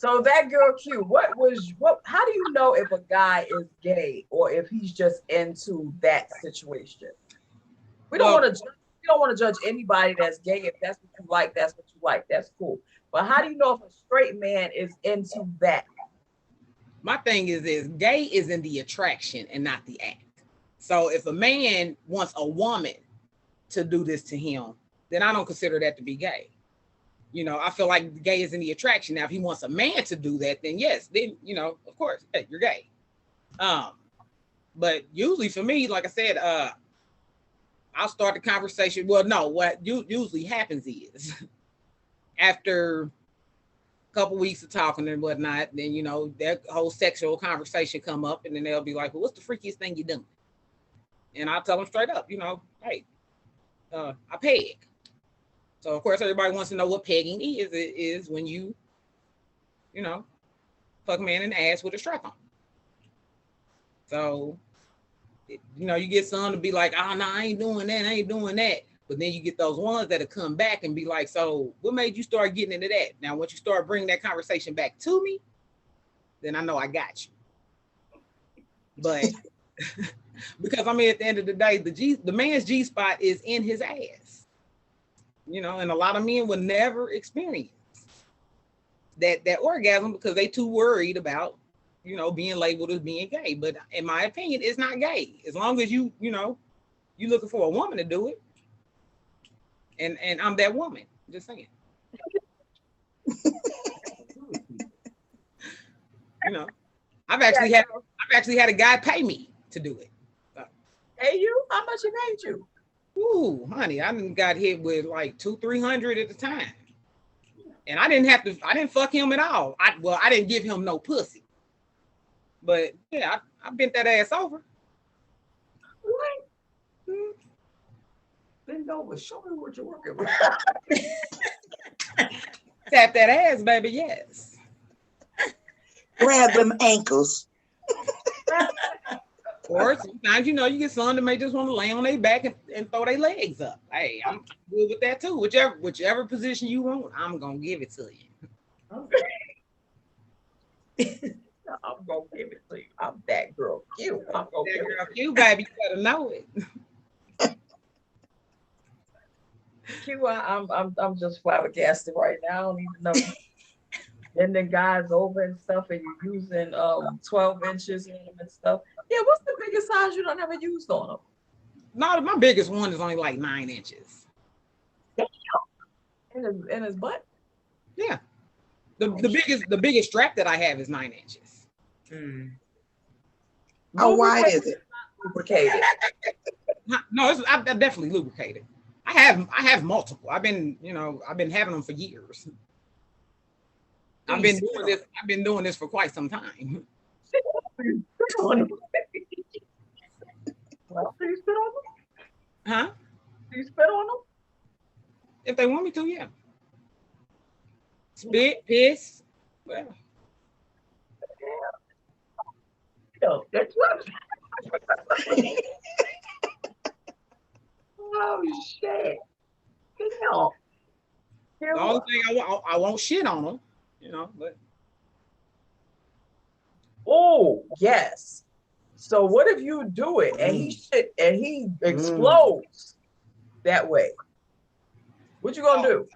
So that girl Q, how do you know if a guy is gay or if he's just into that situation? We don't want to judge anybody that's gay. If that's what you like, that's what you like. That's cool. But how do you know if a straight man is into that? My thing is gay is in the attraction and not the act. So if a man wants a woman to do this to him, then I don't consider that to be gay. You know, I feel like gay is in the attraction. Now, if he wants a man to do that, then yes, then, you know, of course, hey, you're gay. But usually for me, like I said, I'll start the conversation. Well, no, what usually happens is after a couple weeks of talking and whatnot, then, you know, that whole sexual conversation come up and then they'll be like, well, what's the freakiest thing you doing? And I'll tell them straight up, you know, hey, I peg. So, of course, everybody wants to know what pegging is. It is when you know, fuck a man in the ass with a strap on. So, you know, you get some to be like, oh, no, I ain't doing that. But then you get those ones that'll come back and be like, so what made you start getting into that? Now, once you start bringing that conversation back to me, then I know I got you. But because I mean, at the end of the day, the man's G-spot is in his ass. You know, and a lot of men will never experience that orgasm because they too worried about, you know, being labeled as being gay. But in my opinion, it's not gay. As long as you know, you're looking for a woman to do it. And I'm that woman, just saying. You know, I've actually had a guy pay me to do it. So. Pay you? How much he paid you? Ooh, honey, I got hit with like $200-300 at the time. And I didn't fuck him at all. I didn't give him no pussy. But yeah, I bent that ass over. What? Bend over, show me what you're working with. Tap that ass, baby, yes. Grab them ankles. Or sometimes, you know, you get some that may just want to lay on their back and throw their legs up. Hey, I'm good with that too. Whichever position you want, I'm gonna give it to you. Okay. I'm gonna give it to you. I'm that girl Q. I'm gonna that girl Q, baby. You better know it. Q, I'm just flabbergasted right now. I don't even know. Then the guys over and stuff, and you're using 12 inches on them and stuff. Yeah, what's the biggest size you don't ever used on them? No, my biggest one is only like 9 inches. Damn. In his butt? Yeah. The biggest strap that I have is 9 inches. How wide is it? Lubricated. No, I definitely lubricated. I have multiple. I've been having them for years. I've been doing this for quite some time. Well, do you spit on them? Huh? Do you spit on them? If they want me to, yeah. Spit, piss. Well. Yo, that's what. Oh shit! Damn. The only thing I won't shit on them, you know, but. Oh yes. So what if you do it and he explodes that way? What you gonna do?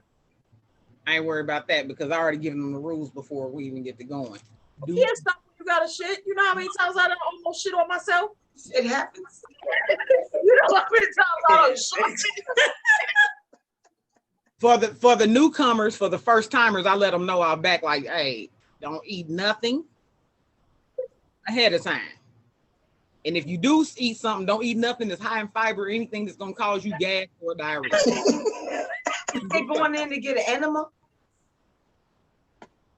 I ain't worried about that because I already given them the rules before we even get to going. Yeah, stop when you gotta shit. You know how many times I done almost shit on myself? It happens. You know how many times I done shit? For the newcomers, for the first timers, I let them know I'll back like, hey, don't eat nothing ahead of time. And if you do eat something, don't eat nothing that's high in fiber or anything that's gonna cause you gas or diarrhea. They going in to get an enema?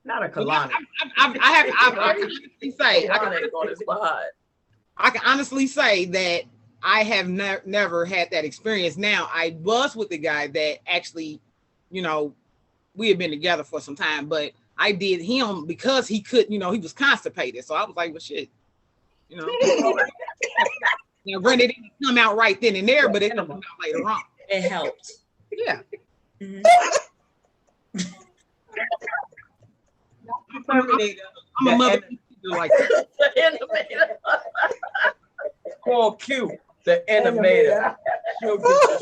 Not a colonic. I can honestly say that I have never had that experience. Now, I was with the guy that actually, you know, we had been together for some time, but I did him because he couldn't, you know, he was constipated. So I was like, well, shit, you know. Now, granted, it didn't come out right then and there, but it came out later on. It helped. Yeah. Terminator. I'm a The mother enemy. like that. The animator. Call Q, the animator. She'll get you.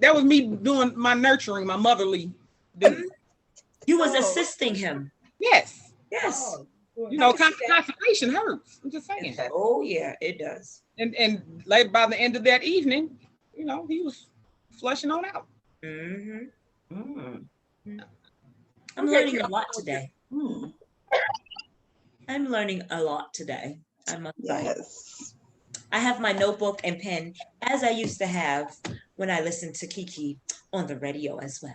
That was me doing my nurturing, my motherly duty. You was Oh. assisting him. Yes. Yes. Oh, You know, I can see that. constipation hurts. I'm just saying. Oh yeah, it does. And like by the end of that evening, you know, he was flushing on out. Mm-hmm. Mm. I'm Okay, learning Kim, a lot today. I'm learning a lot today. I must say. Yes. I have my notebook and pen as I used to have when I listened to Keke on the radio as well.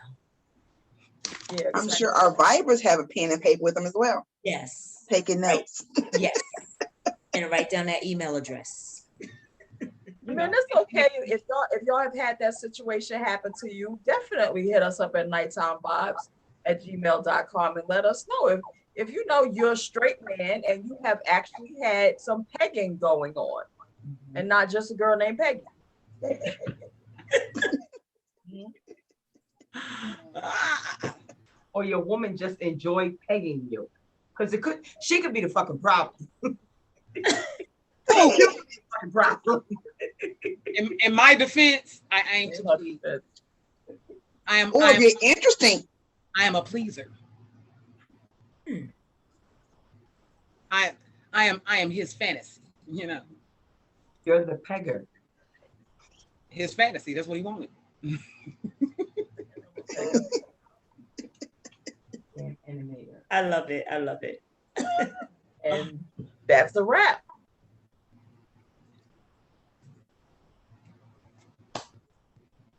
yeah, I'm sure our Vibers have a pen and paper with them as well, Yes. taking notes. Yes. And write down that email address. I mean, it's okay if y'all have had that situation happen to you. Definitely hit us up at NightTimeVybez@gmail.com and let us know if you know you're a straight man and you have actually had some pegging going on, and not just a girl named Peggy. Or your woman just enjoyed pegging you. Because she could be the fucking problem. Oh, Fucking problem. in my defense, I ain't too pleased. I Or if you're interesting. I am a pleaser. I am his fantasy, you know. You're the pegger. His fantasy, that's what he wanted. Animator. I love it. I love it. And that's a wrap.